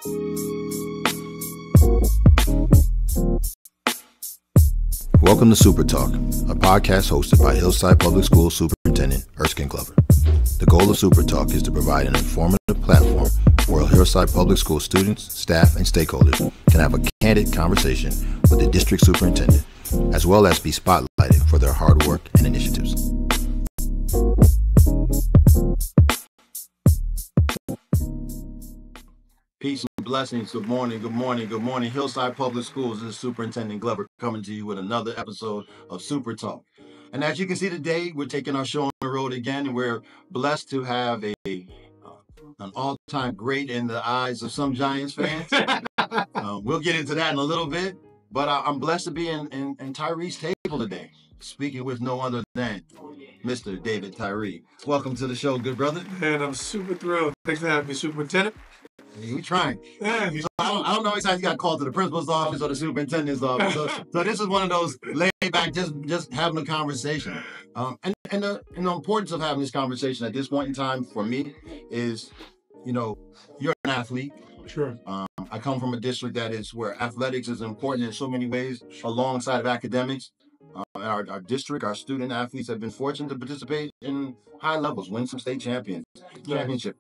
Welcome to SuperTalk, a podcast hosted by Hillside Public Schools Superintendent Glover. The goal of SuperTalk is to provide an informative platform where Hillside Public School students, staff, and stakeholders can have a candid conversation with the district superintendent, as well as be spotlighted for their hard work and initiatives. Peace and blessings. Good morning, good morning, good morning. Hillside Public Schools, this is Superintendent Glover coming to you with another episode of Super Talk. And as you can see today, we're taking our show on the road again, and we're blessed to have an all-time great in the eyes of some Giants fans. We'll get into that in a little bit, but I'm blessed to be in Tyree's table today, speaking with no other than Mr. David Tyree. Welcome to the show, good brother. And I'm super thrilled. Thanks for having me, Superintendent. Hey, we trying. Yeah. I don't know every time you got called to the principal's office or the superintendent's office. So this is one of those laid back, just having a conversation. And the importance of having this conversation at this point in time for me is, you're an athlete. Sure. I come from a district that is where athletics is important in so many ways alongside of academics. Our district, our student athletes have been fortunate to participate in high levels, win some state championship.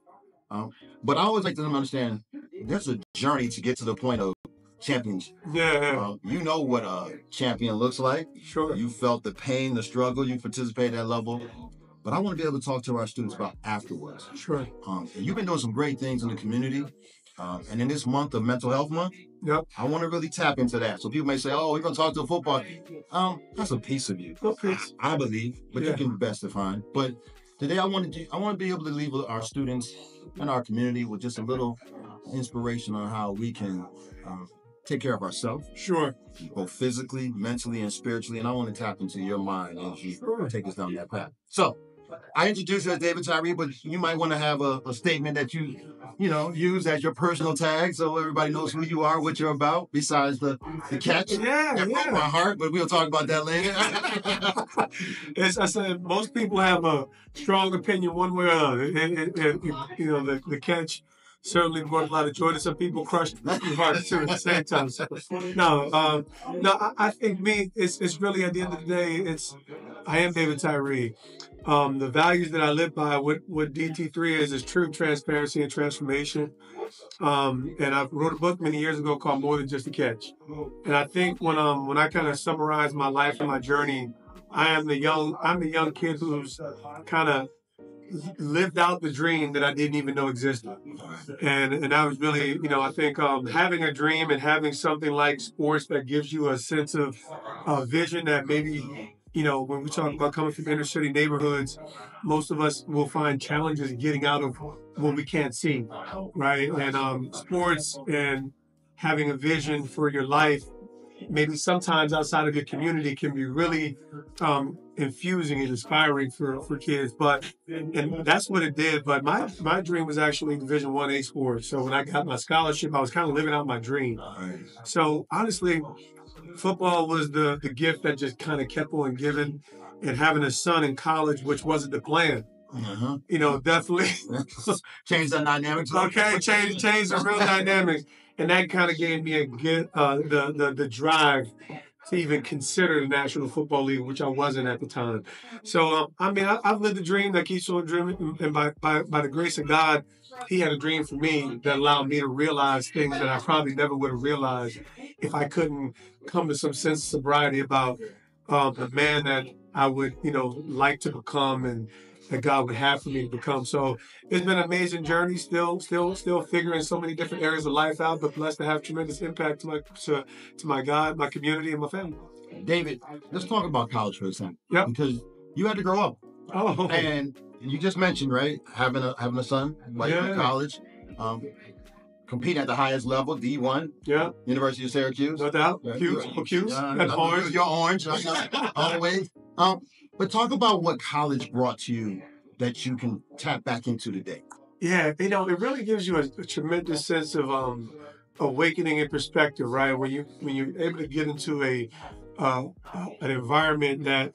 But I always like to understand there's a journey to get to the point of championship. Yeah. You know what a champion looks like. Sure. You felt the pain, the struggle, you participated at that level. But I want to be able to talk to our students about afterwards. Sure. And you've been doing some great things in the community. And in this month of Mental Health Month, yep, I want to really tap into that. So people may say, oh, we're going to talk to a football. That's a piece of you. Okay. I believe, but you can best define. But today I want to be able to leave our students and our community with just a little inspiration on how we can take care of ourselves. Sure. Both physically, mentally, and spiritually. And I want to tap into your mind as you take us down that path. So I introduced you as David Tyree, but you might want to have a statement that you use as your personal tag so everybody knows who you are, what you're about, besides the catch. Yeah. My heart, but we'll talk about that later. As I said, most people have a strong opinion one way or another. The catch certainly brought a lot of joy to some people, crushed hearts too at the same time. So, I think it's really at the end of the day, I am David Tyree. The values that I live by, what DT3 is truth, transparency, and transformation. And I wrote a book many years ago called More Than Just a Catch. And I think when I kind of summarize my life and my journey, I'm the young kid who's kind of lived out the dream that I didn't even know existed. And I was really, I think having a dream and having something like sports that gives you a sense of vision that maybe, when we talk about coming from inner city neighborhoods, most of us will find challenges getting out of what we can't see, right? And sports and having a vision for your life, maybe sometimes outside of your community, can be really infusing and inspiring for kids. And that's what it did. But my dream was actually Division 1A sports. So when I got my scholarship, I was kind of living out my dream. So honestly, football was the gift that just kind of kept on giving. And having a son in college, which wasn't the plan. Definitely change that dynamic. Okay, change the real dynamics. And that kind of gave me the drive to even consider the National Football League, which I wasn't at the time. So, I've lived a dream that keeps on dreaming. And by the grace of God, he had a dream for me that allowed me to realize things that I probably never would have realized if I couldn't come to some sense of sobriety about the man that I would, like to become and that God would have for me to become. So it's been an amazing journey, still figuring so many different areas of life out, but blessed to have tremendous impact to my God, my community, and my family. David, let's talk about college for a second. Yep. Because you had to grow up. Oh. And you just mentioned, right, having a son while you're in college, compete at the highest level, D1. Yeah. University of Syracuse. No doubt. Cute. And orange. You're orange. Always. But talk about what college brought to you that you can tap back into today. Yeah, it really gives you a tremendous sense of awakening in perspective, right? When you're able to get into an environment that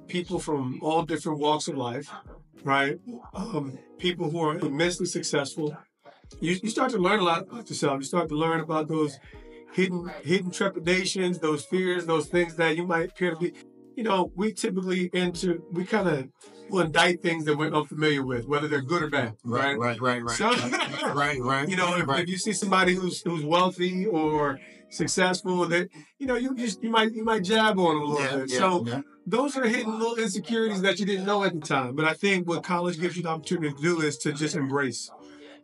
people from all different walks of life, right? People who are immensely successful, you start to learn a lot about yourself. You start to learn about those hidden trepidations, those fears, those things that you might appear to be. We typically we kind of will indict things that we're unfamiliar with, whether they're good or bad. Right. So, Right. if you see somebody who's wealthy or successful, that you might jab on them a little bit. So those are hidden little insecurities that you didn't know at the time. But I think what college gives you the opportunity to do is to just embrace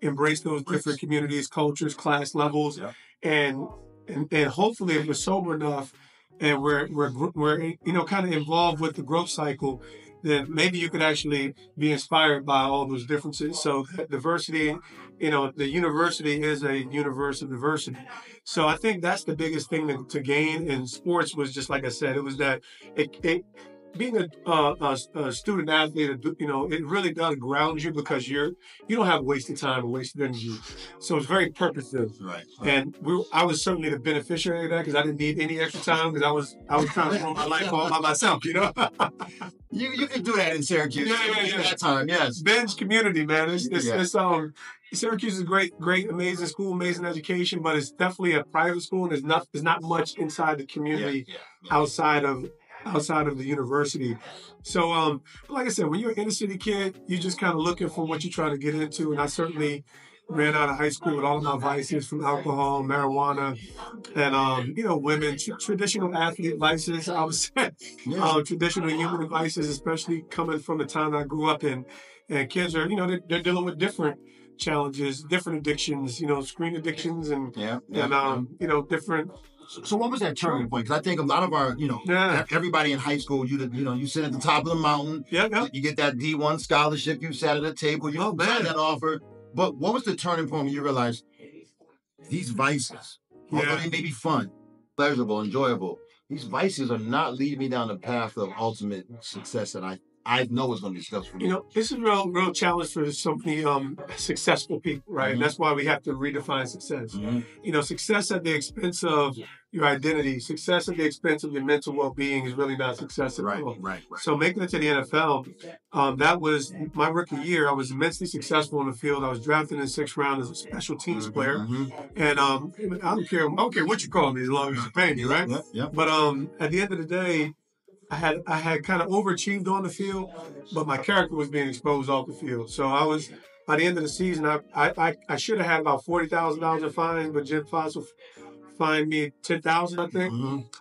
those different communities, cultures, class levels, and and hopefully if we're sober enough and we're kind of involved with the growth cycle, then maybe you could actually be inspired by all those differences. So that diversity, the university is a universe of diversity. So I think that's the biggest thing to gain in sports was just like I said, it was that it being a student athlete, it really does ground you because you don't have wasted time or wasted energy. So it's very purposive. Right. And I was certainly the beneficiary of that because I didn't need any extra time because I was trying to throw my life all by myself. You can do that in Syracuse. Yeah. That time, yes. Ben's community, man. Syracuse is a great, amazing school, amazing education, but it's definitely a private school, and there's not much inside the community outside of the university. So, like I said, when you're an inner city kid, you're just kind of looking for what you're trying to get into. And I certainly ran out of high school with all of my vices from alcohol, marijuana, and, women, traditional athlete vices, I would say, traditional human vices, especially coming from the town I grew up in. And kids are, they're dealing with different challenges, different addictions, screen addictions and different. So what was that turning point? Because I think a lot of our, everybody in high school, you sit at the top of the mountain. Yeah. You get that D1 scholarship. You sat at a table. You got that offer. But what was the turning point when you realized these vices, although they may be fun, pleasurable, enjoyable, these vices are not leading me down the path of ultimate success that I know is going to be successful for me. This is a real challenge for so many successful people, right? And that's why we have to redefine success. Success at the expense of your identity, success at the expense of your mental well-being is really not success at all. Right. So making it to the NFL, that was my rookie year. I was immensely successful in the field. I was drafted in the 6th round as a special teams player. And I don't care what you call me as long as you pay me, right? But at the end of the day, I had kind of overachieved on the field, but my character was being exposed off the field. So I was, by the end of the season, I should have had about $40,000 in fines, but Jim Fossil fined me $10,000, I think.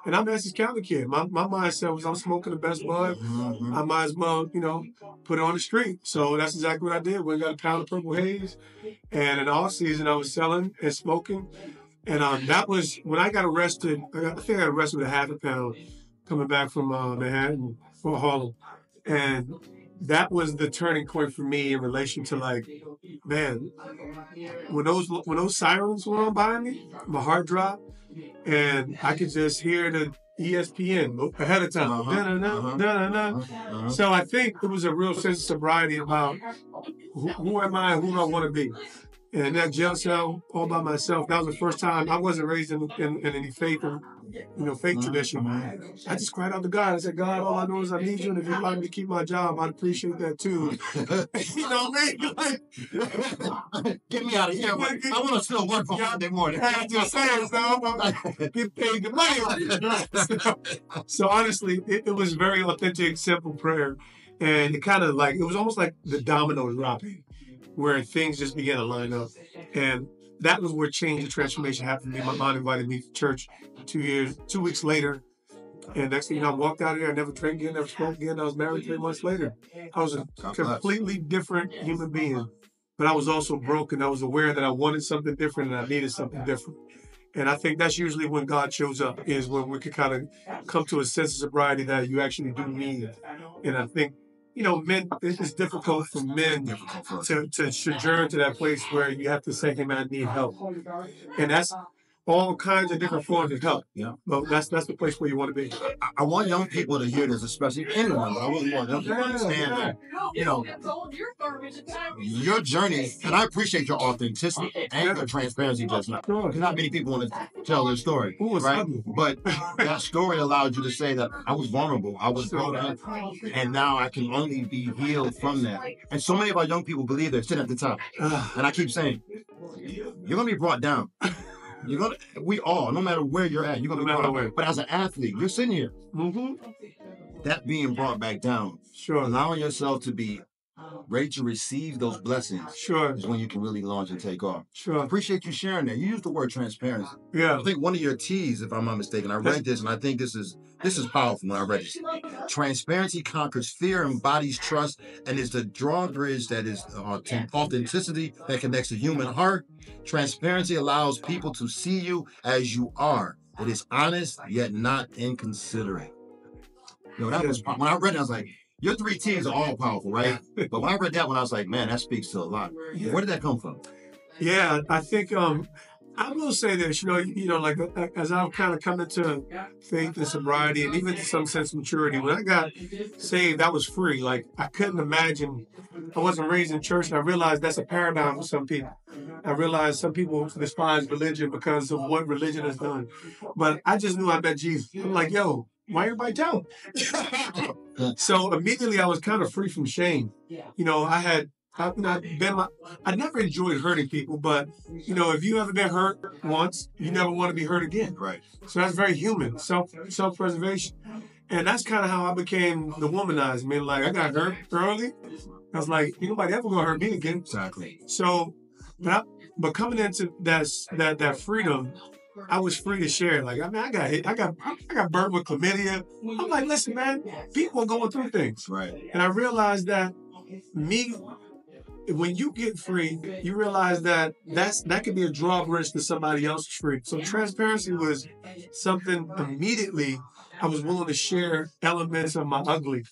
And I'm Essex County kid. My mindset was I'm smoking the best bud. I might as well, put it on the street. So that's exactly what I did. Went and got a pound of Purple Haze. And in the off season, I was selling and smoking. And that was when I got arrested. I think I got arrested with a half a pound coming back from Manhattan or Harlem. And that was the turning point for me in relation to man, when those sirens were on by me, my heart dropped, and I could just hear the ESPN ahead of time. So I think it was a real sense of sobriety about who am I and who do I want to be. And that jail cell all by myself, that was the first time. I wasn't raised in any faith or faith tradition. I just cried out to God. I said, God, all I know is I need you, and if you'd like me to keep my job, I'd appreciate that too. You know what I mean? Get me out of here. I want to still work for Monday morning. Get paid the money. So honestly, it was very authentic, simple prayer. And it kind of it was almost like the dominoes dropping, where things just began to line up. And that was where change and transformation happened to me. My mom invited me to church 2 weeks later. And next thing you know, I walked out of there. I never drank again, never smoked again. I was married 3 months later. I was a completely different human being. But I was also broken. I was aware that I wanted something different and I needed something different. And I think that's usually when God shows up, is when we can kind of come to a sense of sobriety that you actually do need it. And I think, men, it's difficult for men to sojourn to that place where you have to say, hey, man, I need help. And that's all kinds of different forms of help. Yeah. Well, that's the place where you want to be. I want young people to hear this, especially anyone, but I really want them to understand that, you know, your journey, and I appreciate your authenticity and your transparency just now. Because not many people want to tell their story, right? But that story allowed you to say that I was vulnerable, I was broken, and now I can only be healed from that. And so many of our young people believe they're sitting at the top. And I keep saying, you're going to be brought down. We all, no matter where you're at, you're going to be brought down. But as an athlete, you're sitting here. That being brought back down, allowing yourself to be ready to receive those blessings is when you can really launch and take off. I appreciate you sharing that. You used the word transparency. I think one of your T's, if I'm not mistaken, I read this and I think this is powerful when I read it. Transparency conquers fear, embodies trust, and is the drawbridge that is authenticity that connects the human heart. Transparency allows people to see you as you are. It is honest, yet not inconsiderate. That was, when I read it, I was like, your 3 T's are all powerful, right? But when I read that one, I was like, man, that speaks to a lot. Where did that come from? Yeah, I think I will say this, like as I've kind of come into faith and sobriety and even to some sense of maturity, when I got saved, I was free. Like I couldn't imagine, I wasn't raised in church, and I realized that's a paradigm for some people. I realized some people despise religion because of what religion has done. But I just knew I met Jesus. I'm like, yo, why everybody tell? So immediately I was kind of free from shame. I never enjoyed hurting people, but if you ever been hurt once, you never want to be hurt again. Right. So that's very human, self-preservation. And that's kind of how I became the womanizer. I mean, like I got hurt early. I was like, nobody ever gonna hurt me again. Exactly. So, but coming into that freedom, I was free to share. Like, I mean, I got burnt with chlamydia. I'm like, listen, man, people are going through things. Right. And I realized that when you get free, you realize that could be a drawbridge to somebody else's free. So transparency was something immediately I was willing to share elements of my ugly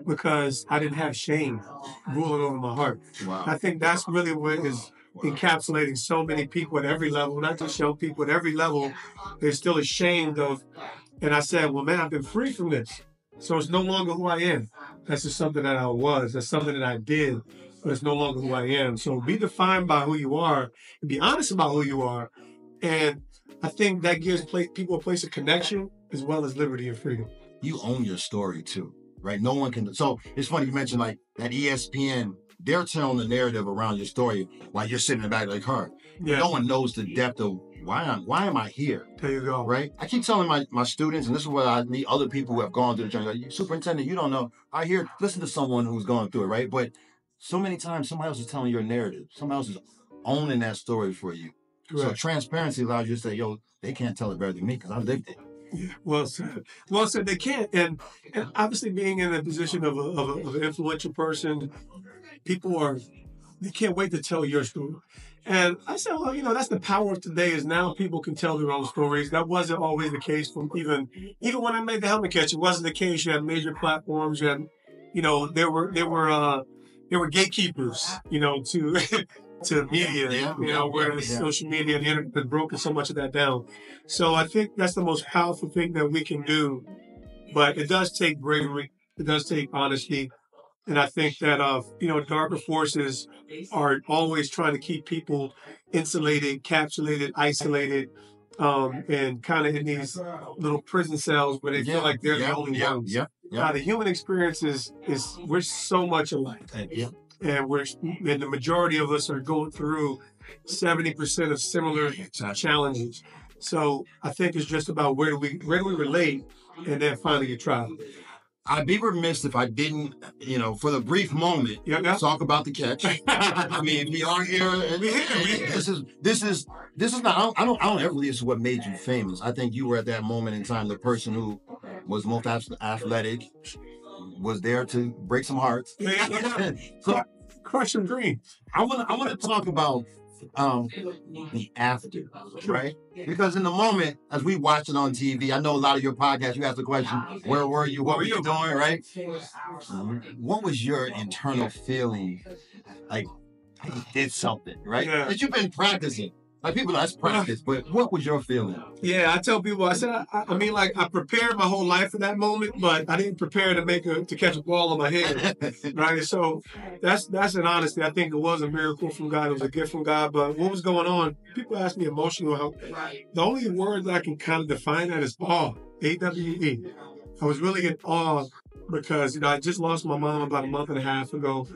because I didn't have shame ruling over my heart. Wow. I think that's really what is encapsulating so many people at every level, not just young people at every level. They're still ashamed of, and I said, well, man, I've been free from this. So it's no longer who I am. That's just something that I was. That's something that I did, but it's no longer who I am. So be defined by who you are and be honest about who you are. And I think that gives people a place of connection as well as liberty and freedom. You own your story too, right? No one can. So it's funny you mentioned like that ESPN, they're telling the narrative around your story while you're sitting in the back like her. Yeah. No one knows the depth of why am I here? There you go. Right? I keep telling my students, and this is what I meet other people who have gone through the journey. Like, Superintendent, you don't know. Listen to someone who's gone through it, right? But so many times somebody else is telling your narrative. Somebody else is owning that story for you. Correct. So transparency allows you to say, yo, they can't tell it better than me because I lived it. Yeah, well said. They can't, and obviously being in a position of an influential person, they can't wait to tell your story. And I said, well, that's the power of today is now people can tell their own stories. That wasn't always the case from even when I made the helmet catch. It wasn't the case. You had major platforms. You had, there were gatekeepers, to media, where social media and the internet has broken so much of that down. So I think that's the most powerful thing that we can do. But it does take bravery. It does take honesty. And I think that, darker forces are always trying to keep people insulated, capsulated, isolated, and kind of in these little prison cells where they feel like they're the only ones. The human experience is we're so much alike. And the majority of us are going through 70% of similar challenges. So I think it's just about where do we relate, and then finally you try. I'd be remiss if I didn't, for the brief moment, talk about the catch. I mean, we are here. This is not. I don't ever believe this is what made you famous. I think you were at that moment in time the person who was most athletic, was there to break some hearts. So crush some dreams. I want to talk about the after, right? Because in the moment, as we watch it on TV, I know a lot of your podcasts, you ask the question, where were you? What were you doing, right? What was your internal feeling like you did something, right? That you've been practicing. Like people, that's practice. But what was your feeling? Yeah, I tell people, I said, I mean, like I prepared my whole life for that moment, but I didn't prepare to catch a ball on my head, right? So that's an honesty. I think it was a miracle from God. It was a gift from God. But what was going on? People ask me emotional help. The only word that I can kind of define that is awe. AWE. I was really in awe because I just lost my mom about a month and a half ago.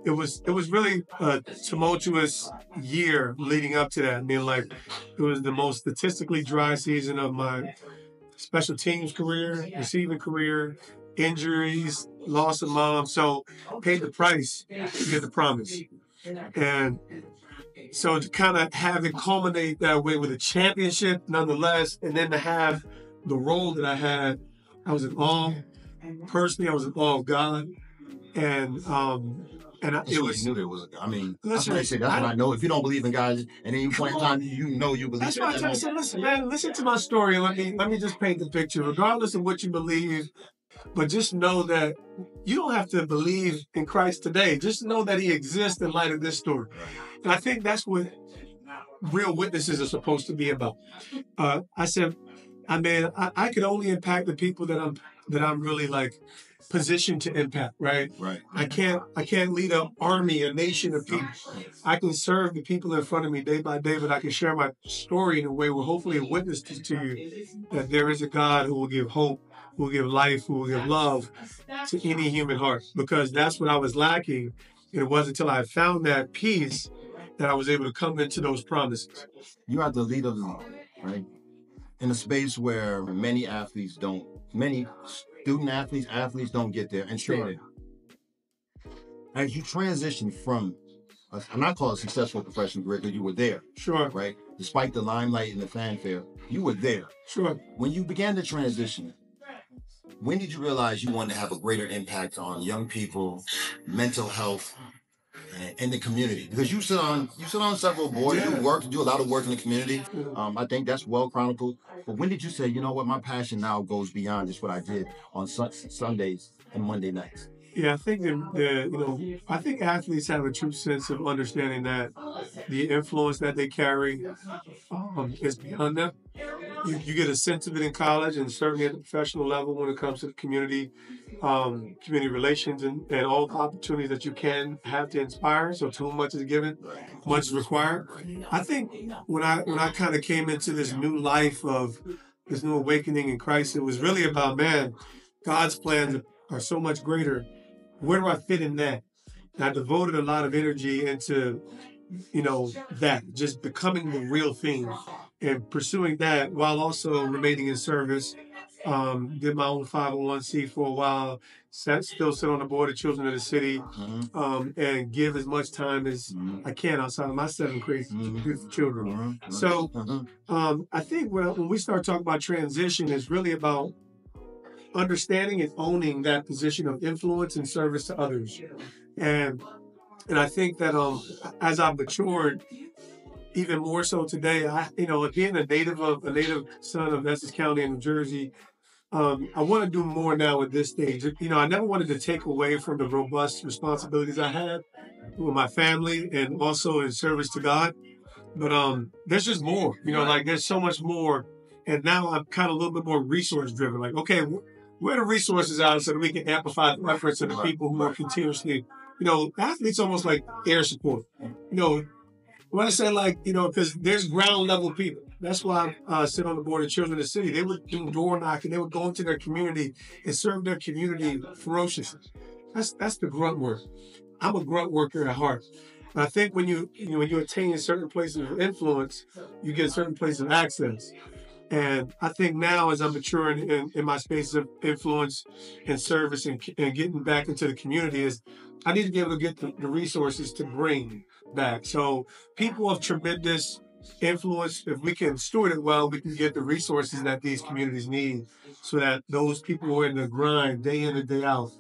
It was really a tumultuous year leading up to that. I mean, like it was the most statistically dry season of my special teams career, receiving career, injuries, loss of mom. So paid the price to get the promise. And so to kind of have it culminate that way with a championship nonetheless, and then to have the role that I had, I was in awe. Personally, I was in awe of God. And it was. You knew there was. I mean, Listen, that's what I say. That's what I know. If you don't believe in God, and then you point in time, you know you believe. That's why I tell you. So listen, man. Listen to my story. Let me just paint the picture. Regardless of what you believe, but just know that you don't have to believe in Christ today. Just know that He exists in light of this story. And I think that's what real witnesses are supposed to be about. I said, I could only impact the people that I'm really like positioned to impact, right? Right. I can't lead an army, a nation of people. I can serve the people in front of me day by day, but I can share my story in a way where hopefully it witnesses to you that there is a God who will give hope, who will give life, who will give love to any human heart. Because that's what I was lacking. And it wasn't until I found that peace that I was able to come into those promises. You are the leader of the league, right? In a space where many student athletes don't get there and stay there. As you transition from, I'm not calling a successful professional career because you were there. Sure. Right? Despite the limelight and the fanfare, you were there. Sure. When you began to transition, when did you realize you wanted to have a greater impact on young people, mental health, and the community? Because you sit on several boards, you do a lot of work in the community. I think that's well chronicled. But when did you say, you know what, my passion now goes beyond just what I did on Sundays and Monday nights? Yeah, I think I think athletes have a true sense of understanding that the influence that they carry is beyond them. You get a sense of it in college and certainly at the professional level when it comes to the community relations and all the opportunities that you can have to inspire. So too much is given, much is required. I think when I kind of came into this new life of this new awakening in Christ, it was really about, man, God's plans are so much greater. Where do I fit in that? And I devoted a lot of energy into, that, just becoming the real thing and pursuing that while also remaining in service. Did my own 501c for a while, still sit on the board of Children of the City, and give as much time as I can outside of my 7 crazy beautiful children. So I think when we start talking about transition, it's really about understanding and owning that position of influence and service to others. And I think that as I've matured, even more so today, being a native son of Essex County in New Jersey, I want to do more now at this stage. I never wanted to take away from the robust responsibilities I had with my family and also in service to God. But there's just more, like there's so much more. And now I'm kind of a little bit more resource driven. Like, okay, where the resources are so that we can amplify the efforts of the people who are continuously, athletes almost like air support. When I say because there's ground level people. That's why I sit on the board of Children of the City. They would do door knocking. They would go into their community and serve their community ferociously. That's the grunt work. I'm a grunt worker at heart. And I think when you attain certain places of influence, you get certain places of access. And I think now, as I'm maturing in my spaces of influence and service and getting back into the community, is I need to be able to get the resources to bring back. So people of tremendous influence, if we can steward it well, we can get the resources that these communities need so that those people who are in the grind day in and day out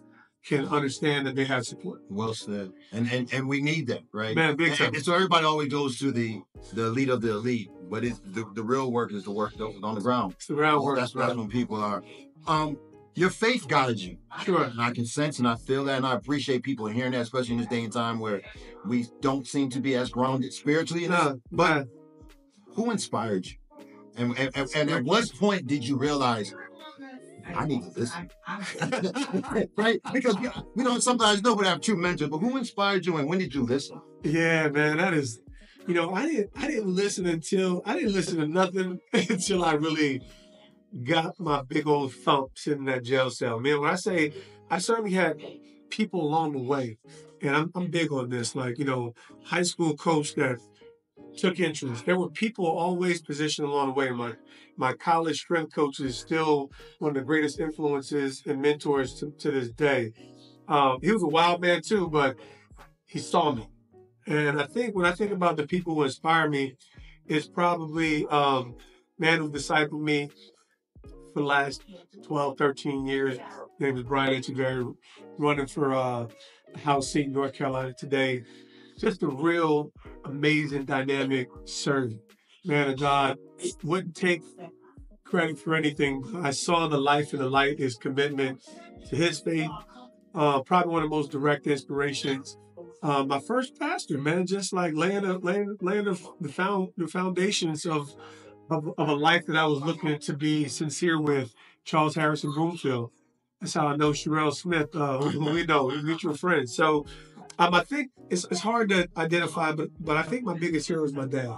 can understand that they have support. Well said. And we need that, right? Man, big time. And so everybody always goes to the elite of the elite, but it's the real work is the work on the ground. It's the ground work. That's when people are. your faith guides you. Sure. And I can sense and I feel that, and I appreciate people hearing that, especially in this day and time where we don't seem to be as grounded spiritually. But who inspired you? And at what point did you realize I need to listen? Right? Because we don't sometimes know we have true mentors, but who inspired you and when did you listen? Yeah, man, that is, I didn't listen to nothing until I really got my big old thump sitting in that jail cell. Man, when I say I certainly had people along the way, and I'm big on this, like, high school coach that took interest. There were people always positioned along the way. My college strength coach is still one of the greatest influences and mentors to this day. He was a wild man too, but he saw me. And I think when I think about the people who inspire me, it's probably man who discipled me for the last 12, 13 years. His name is Brian Echeverry, running for House seat in North Carolina today. Just a real amazing, dynamic servant. Man of God, wouldn't take credit for anything. I saw the life and the light, his commitment to his faith. Probably one of the most direct inspirations. My first pastor, man, just like laying the foundations of a life that I was looking to be sincere with, Charles Harrison Broomfield. That's how I know Sherelle Smith, who we know, we're mutual friends. So I think it's hard to identify, but I think my biggest hero is my dad.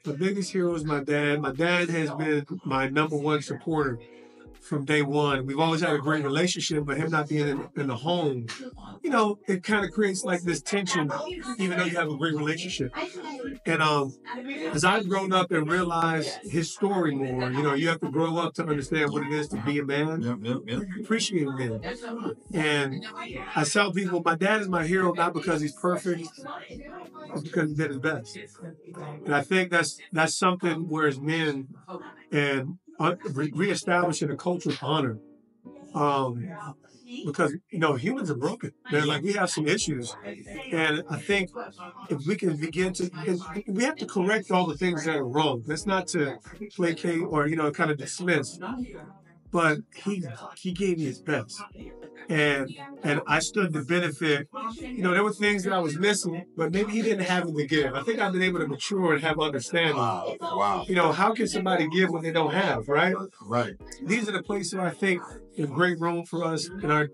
My biggest hero is my dad. My dad has been my number one supporter from day one. We've always had a great relationship, but him not being in the home, it kind of creates like this tension, even though you have a great relationship. And as I've grown up and realized his story more, you have to grow up to understand what it is to be a man, appreciate a man. And I tell people, my dad is my hero not because he's perfect, it's because he did his best. And I think that's something where as men and reestablishing a culture of honor. Because, humans are broken. They're like, we have some issues. And I think if we can begin to, we have to correct all the things that are wrong. That's not to placate or, kind of dismiss. But he gave me his best. And I stood to benefit. There were things that I was missing, but maybe he didn't have it to give. I think I've been able to mature and have understanding. Wow. How can somebody give what they don't have, right? Right. These are the places where I think there's great room for us in our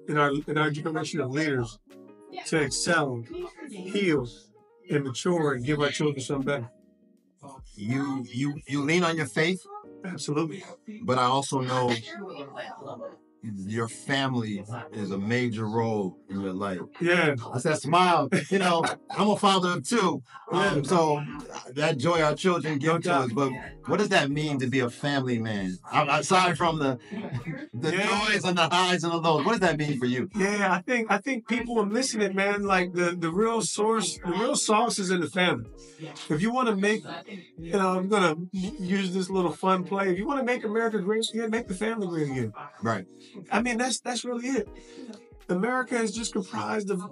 generation of leaders to excel, heal, and mature and give our children something better. You lean on your faith? Absolutely. But I also know your family is a major role in your life. Yeah. That's that smile. I'm a father of two. So that joy our children give to us. But what does that mean to be a family man? Aside from the joys and the highs and the lows, what does that mean for you? Yeah, I think people are missing it, man. Like the real sauce is in the family. If you want to make, I'm gonna use this little fun play. If you want to make America great again, make the family great again. Right. I mean, that's really it. America is just comprised of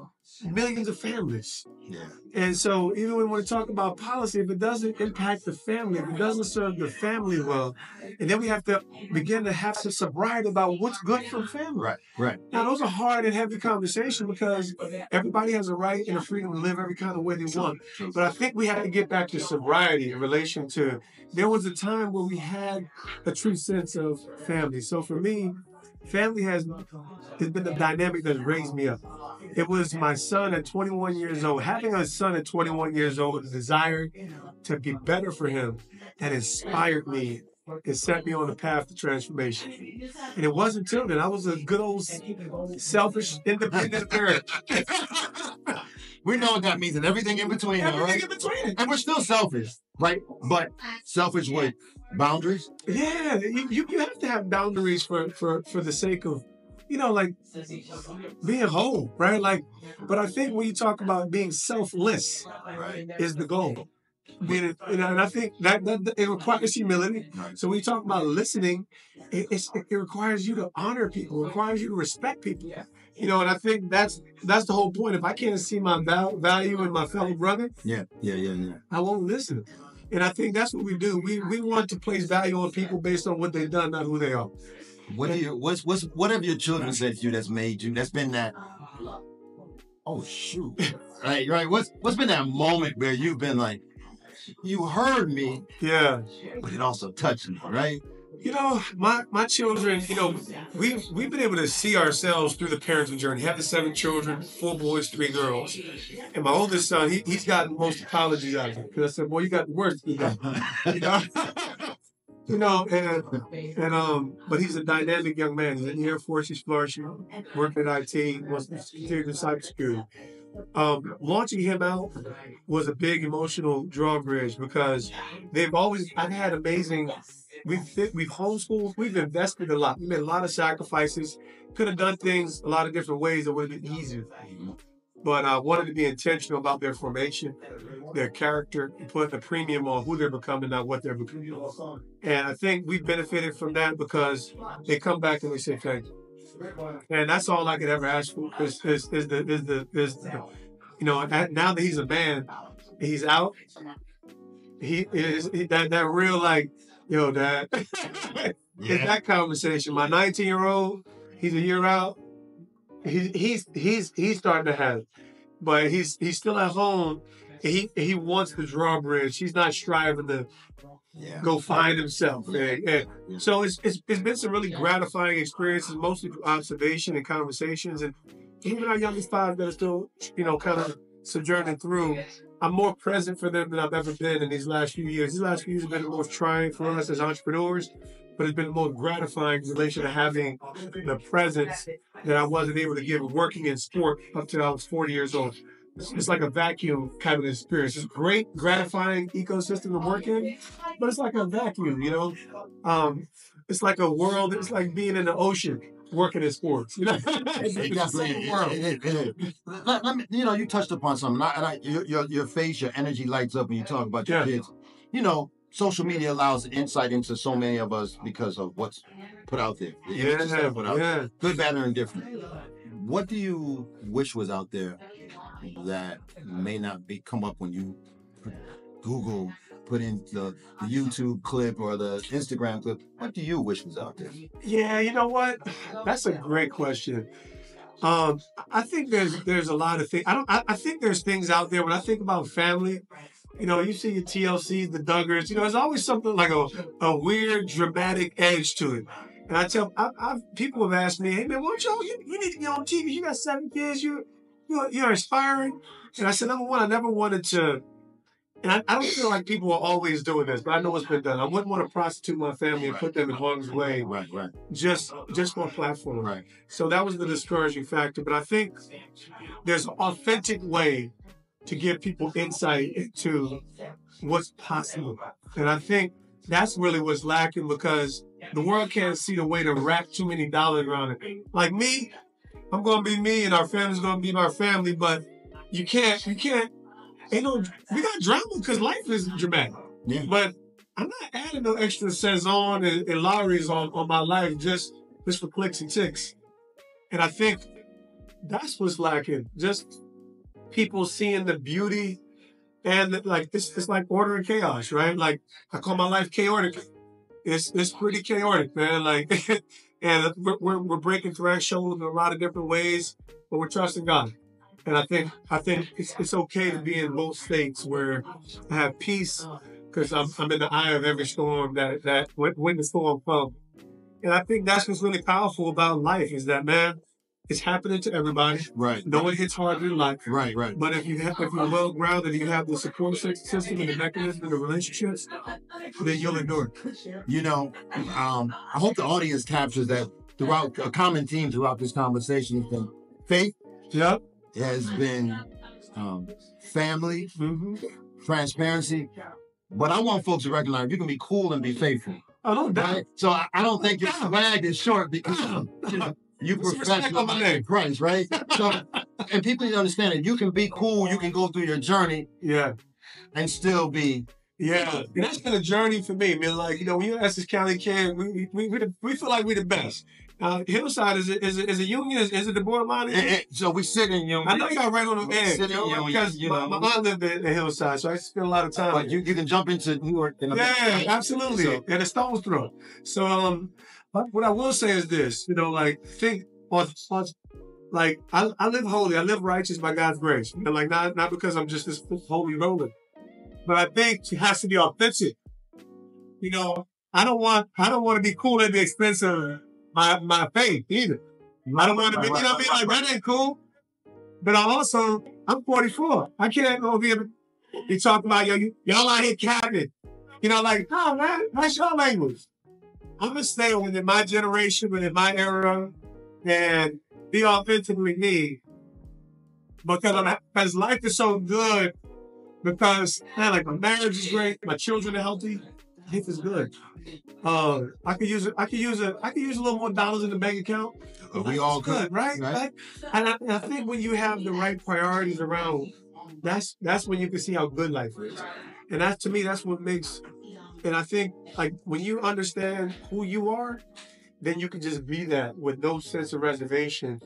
millions of families. Yeah. And so even when we want to talk about policy, if it doesn't impact the family, if it doesn't serve the family well, and then we have to begin to have some sobriety about what's good for the family. Right. Now, those are hard and heavy conversations because everybody has a right and a freedom to live every kind of way they want. But I think we have to get back to sobriety in relation to, there was a time where we had a true sense of family. So for me, family has been the dynamic that's raised me up. It was my son at 21 years old. Having a son at 21 years old with a desire to be better for him that inspired me. It set me on the path to transformation. And it wasn't until then. I was a good old selfish, independent parent. We know what that means and everything in between. Everything in between. And we're still selfish, right? But selfish with boundaries? Yeah, you have to have boundaries for the sake of, like being whole, right? Like, but I think when you talk about being selfless, is the goal. And I think that it requires humility. So when you talk about listening, it requires you to honor people. It requires you to respect people. And I think that's the whole point. If I can't see my value in my fellow brother, I won't listen. And I think that's what we do. We want to place value on people based on what they've done, not who they are. What have your children said to you that's made you, that's been that, oh shoot. Right. What's been that moment where you've been like, you heard me, Yeah. but it also touched me, right? You know, my children, you know, we've been able to see ourselves through the parenting journey. Have the 7 children, 4 boys, 3 girls. And my oldest son, he's gotten most apologies out of it. Because I said, boy, you got the worst of that. You know? You know, but he's a dynamic young man. He's in the Air Force, he's flourishing, working at IT, wants to continue in cybersecurity. Launching him out was a big emotional drawbridge because I've had amazing, we've homeschooled, we've invested a lot. We made a lot of sacrifices, could have done things a lot of different ways that would have been easier. But I wanted to be intentional about their formation, their character, and putting a premium on who they're becoming, not what they're becoming. And I think we've benefited from that because they come back and they say thank you. And that's all I could ever ask for is you know, now that he's a man, he's out. That real like, yo, dad. It's that conversation. My 19-year-old, he's a year out. He's starting to have it, but he's still at home. He wants the drawbridge. He's not striving to go find himself. And so it's been some really gratifying experiences, mostly through observation and conversations. And even our youngest 5 that are still, you know, kind of sojourning through, I'm more present for them than I've ever been in these last few years. These last few years have been the most trying for us as entrepreneurs, but it's been the most gratifying in relation to having the presence that I wasn't able to give working in sport up till I was 40 years old. It's like a vacuum kind of experience. It's a great, gratifying ecosystem to work in, but it's like a vacuum, you know? It's like a world, it's like being in the ocean working in sports. You know? You know, you touched upon something, your face, your energy lights up when you talk about your kids. You know, social media allows insight into so many of us because of what's put out there. Good, bad, or indifferent. What do you wish was out there that may not come up when you Google, put in the YouTube clip or the Instagram clip? What do you wish was out there? Yeah, you know what? That's a great question. I think there's a lot of things. I think there's things out there when I think about family. You know, you see your TLCs, the Duggars. You know, there's always something like a weird, dramatic edge to it. And I tell people have asked me, "Hey man, why don't you need to get on TV? You got 7 kids. You're inspiring." And I said, number one, I never wanted to. And I don't feel like people are always doing this, but I know what's been done. I wouldn't want to prostitute my family and put them in harm's way, right. Just for a platform. Right. So that was the discouraging factor. But I think there's an authentic way to give people insight into what's possible. And I think that's really what's lacking because the world can't see the way to wrap too many dollars around it. Like me, I'm going to be me and our family's going to be our family, but you can't. We got drama because life is dramatic. Yeah. But I'm not adding no extra saison and Lowry's on my life just for clicks and ticks. And I think that's what's lacking. Just people seeing the beauty and like it's like order and chaos, right? Like I call my life chaotic. It's pretty chaotic, man. Like and we're breaking thresholds in a lot of different ways, but we're trusting God. And I think it's okay to be in both states where I have peace because I'm in the eye of every storm that when the storm comes. And I think that's what's really powerful about life is that, man, it's happening to everybody. Right. No one hits harder in life. Right. But if you're well grounded and you have the support system and the mechanism and the relationships, then you'll endure. You know, I hope the audience captures that throughout a common theme throughout this conversation has been faith. Yep. It has been family, transparency. But I want folks to recognize you can be cool and be faithful. Oh, no doubt. Right? So I don't think your swag is short because you professional in Christ, right? So, and people need to understand that you can be cool, you can go through your journey, and still be. Yeah, and that's been a journey for me. I mean, like, you know, when you're Essex County kid, we feel like we're the best. Hillside is a union? Is it the borderline? So we sit in union. I know you got right on the edge. Because my aunt lived in Hillside, so I spent a lot of time. But you can jump into New York. Yeah, absolutely. So, and a stone's throw. So what I will say is this, think on like I live holy, I live righteous by God's grace. Not because I'm just this holy roller. But I think it has to be authentic. I don't want to be cool at the expense of my faith either. I don't want to be, like that ain't cool. But I'm 44. I can't go be talking about y'all out here capping. No man, that's your language. I'm gonna stay within my generation, within my era, and be authentically me. Because life is so good. Because my marriage is great, my children are healthy, life is good. I could use a little more dollars in the bank account. We all good, right? And I think when you have the right priorities around, that's when you can see how good life is. And to me, that's what makes. And I think when you understand who you are, then you can just be that with no sense of reservation,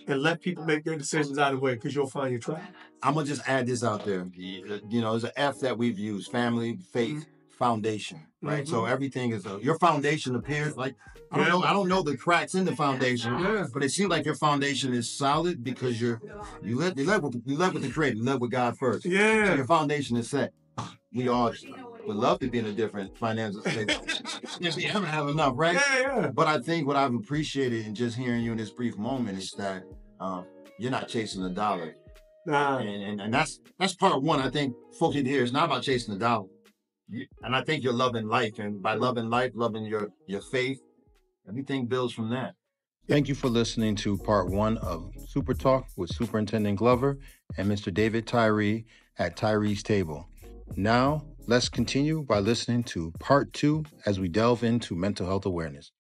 and let people make their decisions out of the way, because you'll find your tribe. I'm gonna just add this out there. There's an F that we've used: family, faith, foundation. Right. Mm-hmm. So everything is your foundation appears like I don't know the cracks in the foundation, but it seems like your foundation is solid because you live with the Creator, you live with God first. Yeah. So your foundation is set. We all would love to be in a different financial state. If we ever have enough, right? Yeah. But I think what I've appreciated in just hearing you in this brief moment is that you're not chasing the dollar. Nah. And that's part one. I think folks need to hear it's not about chasing the dollar. And I think you're loving life. And by loving life, loving your faith, everything builds from that. Thank you for listening to part one of Super Talk with Superintendent Glover and Mr. David Tyree at Tyree's table. Now, let's continue by listening to part two as we delve into mental health awareness.